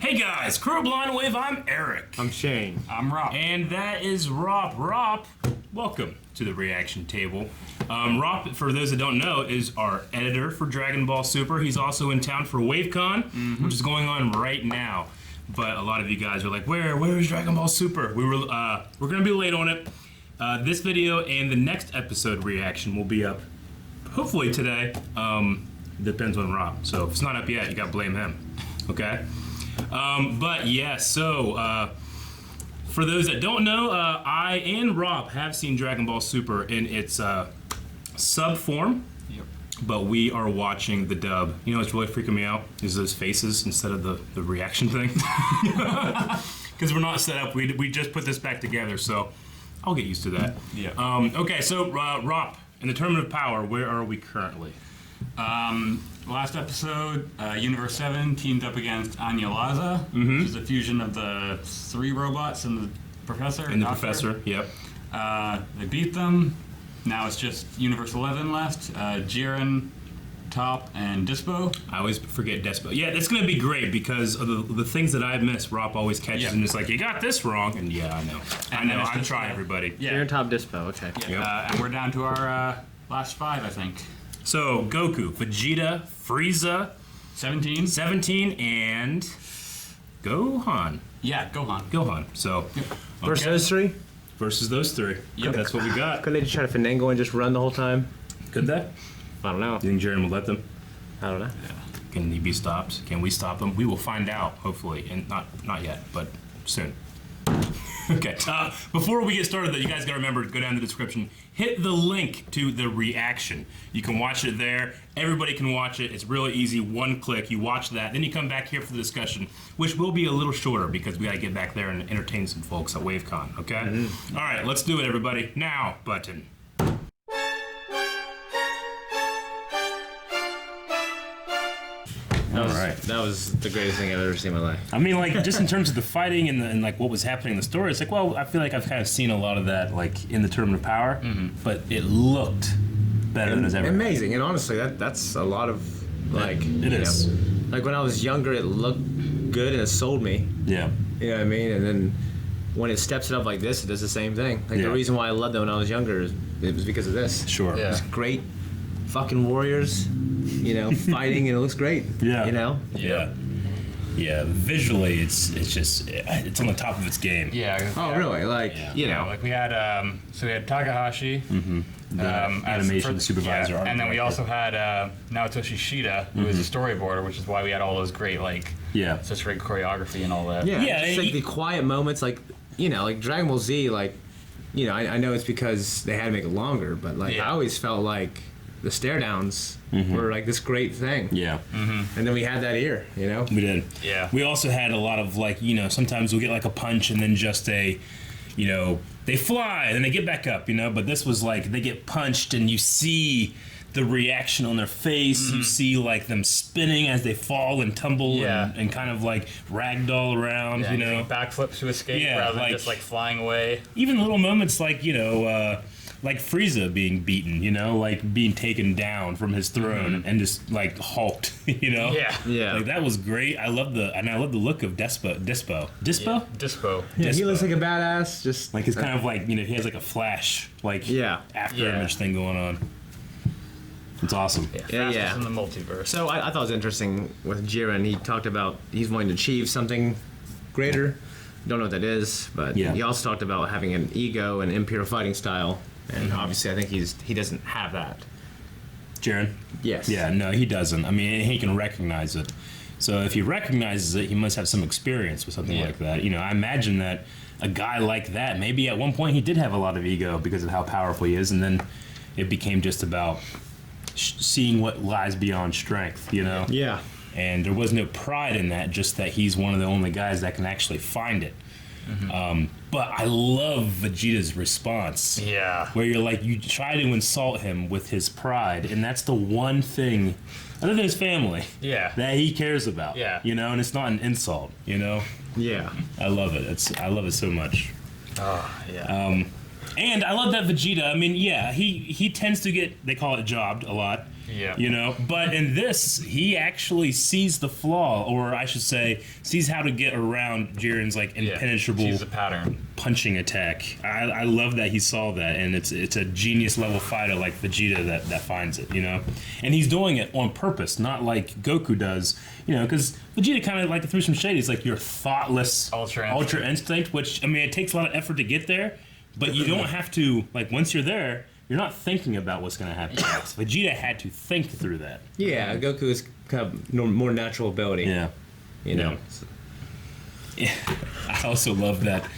Hey guys, Kuro Blind Wave, I'm Eric. I'm Shane. I'm Rhop. And that is Rhop. Rhop, welcome to the reaction table. Rhop, for those that don't know, is our editor for Dragon Ball Super. He's also in town for WaveCon, which is going on right now. But a lot of you guys are like, where is Dragon Ball Super? We're gonna be late on it. This video and the next episode reaction will be up hopefully today. Depends on Rhop. So if it's not up yet, you gotta blame him. Okay? But yeah, so for those that don't know, I and Rhop have seen Dragon Ball Super in its sub form. Yep. But we are watching the dub. You know what's really freaking me out is those faces instead of the reaction thing. Because we're not set up. We just put this back together, so I'll get used to that. Yeah. Okay, so Rhop, in the Tournament of Power, where are we currently? Last episode, Universe 7 teamed up against Anya Laza, which is a fusion of the 3 robots and the Professor. And the Professor, yep. They beat them. Now it's just Universe 11 left. Jiren, Top, and Dispo. I always forget Despo. Yeah, that's going to be great because of the things that I miss, Rhop always catches and is like, you got this wrong. And yeah, I know. I'm trying, everybody. Yeah. You're top Dispo, okay. Yeah. And we're down to our last 5, I think. So, Goku, Vegeta, Frieza, 17. 17, and Gohan. Yeah, Gohan. Gohan. So, Versus those 3? Versus those 3. Yep. That's what we got. Couldn't they just try to finagle and just run the whole time? Could they? I don't know. Do you think Jiren will let them? I don't know. Can he be stopped? Can we stop him? We will find out, hopefully, and not yet, but soon. Okay. Before we get started, though, you guys gotta remember to go down to the description, hit the link to the reaction. You can watch it there. Everybody can watch it. It's really easy. One click. You watch that, then you come back here for the discussion, which will be a little shorter because we gotta get back there and entertain some folks at WaveCon. Okay. All right. Let's do it, everybody. Now button. That was the greatest thing I've ever seen in my life. I mean, like, just in terms of the fighting and like what was happening in the story, it's like, well, I feel like I've kind of seen a lot of that, like, in the Tournament of Power, but it looked better than it's ever. Amazing, and honestly, that's a lot of, like... It is. Like, when I was younger, it looked good and it sold me. Yeah. You know what I mean? And then when it steps it up like this, it does the same thing. Like, the reason why I loved it when I was younger, it was because of this. Sure. Yeah. It's great fucking warriors, you know, fighting, and it looks great. Yeah. You know? Yeah. Yeah. Visually, it's on the top of its game. Yeah. Oh, really? Like, you know. Like we had Takahashi, Animation supervisor. art and then we director. also had Naotoshi Shida, who is a storyboarder, which is why we had all those great such great choreography and all that. Yeah, Yeah, just like the quiet moments, like, you know, like Dragon Ball Z, like, you know, I know it's because they had to make it longer, but like I always felt like the stare downs were like this great thing. Yeah. And then we had that here, you know? We did. Yeah. We also had a lot of, like, you know, sometimes we'll get like a punch and then just a, you know, they fly and then they get back up, you know, but this was like they get punched and you see the reaction on their face. You see like them spinning as they fall and tumble and kind of like ragdoll around, you know. Backflips to escape rather than just like flying away. Even little moments like, you know, like Frieza being beaten, you know, like being taken down from his throne and just like hulked, you know. Yeah. Like that was great. I love the look of Dispo. Dispo. Yeah, he looks like a badass, just... Like it's kind of like, you know, he has like a flash, like after image thing going on. It's awesome. Fastest in the multiverse. So I thought it was interesting with Jiren. He talked about he's wanting to achieve something greater. Don't know what that is, but he also talked about having an ego and imperial fighting style. And obviously, I think he doesn't have that. Jiren? Yes. Yeah, no, he doesn't. I mean, he can recognize it. So if he recognizes it, he must have some experience with something like that. You know, I imagine that a guy like that, maybe at one point he did have a lot of ego because of how powerful he is, and then it became just about seeing what lies beyond strength, you know? Yeah. And there was no pride in that, just that he's one of the only guys that can actually find it. But I love Vegeta's response. Yeah. Where you're like, you try to insult him with his pride, and that's the one thing, other than his family, that he cares about. Yeah. You know, and it's not an insult, you know? Yeah. I love it. I love it so much. Oh, yeah. And I love that Vegeta, I mean, yeah, he tends to get, they call it jobbed a lot. Yeah. You know, but in this, he actually sees the flaw, or I should say, sees how to get around Jiren's like impenetrable Sees the pattern. punching attack. I love that he saw that, and it's a genius level fighter like Vegeta that finds it, you know, and he's doing it on purpose, not like Goku does, you know, because Vegeta kind of like threw some shade. He's like your thoughtless Ultra Instinct, which I mean it takes a lot of effort to get there, but you don't have to like once you're there. You're not thinking about what's going to happen next. Vegeta had to think through that. Yeah, Goku is kind of more natural ability. Yeah. You know. Yeah. I also love that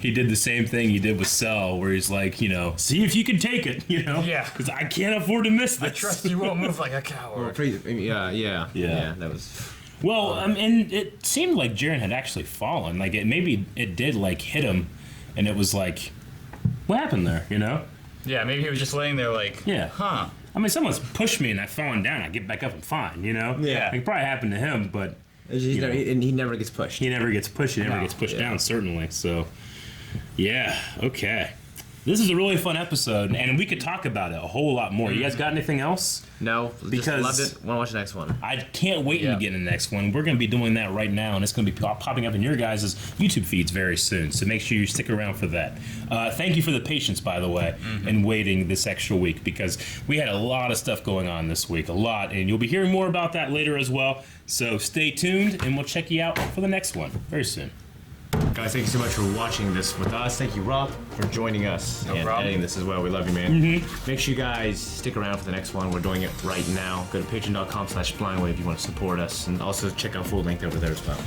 he did the same thing he did with Cell, where he's like, you know, see if you can take it, you know? Yeah. Because I can't afford to miss this. I trust you won't move like a coward. Yeah, that was... Well, and it seemed like Jiren had actually fallen. Like, maybe it did, like, hit him, and it was like, what happened there, you know? Yeah, maybe he was just laying there like, huh. I mean, someone's pushed me and I've fallen down. I get back up and fine, you know? Yeah. It probably happened to him, but... and he never gets pushed. He never gets pushed. He never gets pushed down, certainly. So, yeah, okay. This is a really fun episode, and we could talk about it a whole lot more. You guys got anything else? No, Because- just loved it. Want to watch the next one. I can't wait to get in the next one. We're going to be doing that right now, and it's going to be popping up in your guys' YouTube feeds very soon. So make sure you stick around for that. Thank you for the patience, by the way, in waiting this extra week, because we had a lot of stuff going on this week, a lot, and you'll be hearing more about that later as well. So stay tuned, and we'll check you out for the next one very soon. Guys, thank you so much for watching this with us. Thank you, Rhop, for joining us and problem. editing this as well. We love you, man. Make sure you guys stick around for the next one. We're doing it right now. Go to patreon.com/blindwave if you want to support us, and also check out full length over there as well.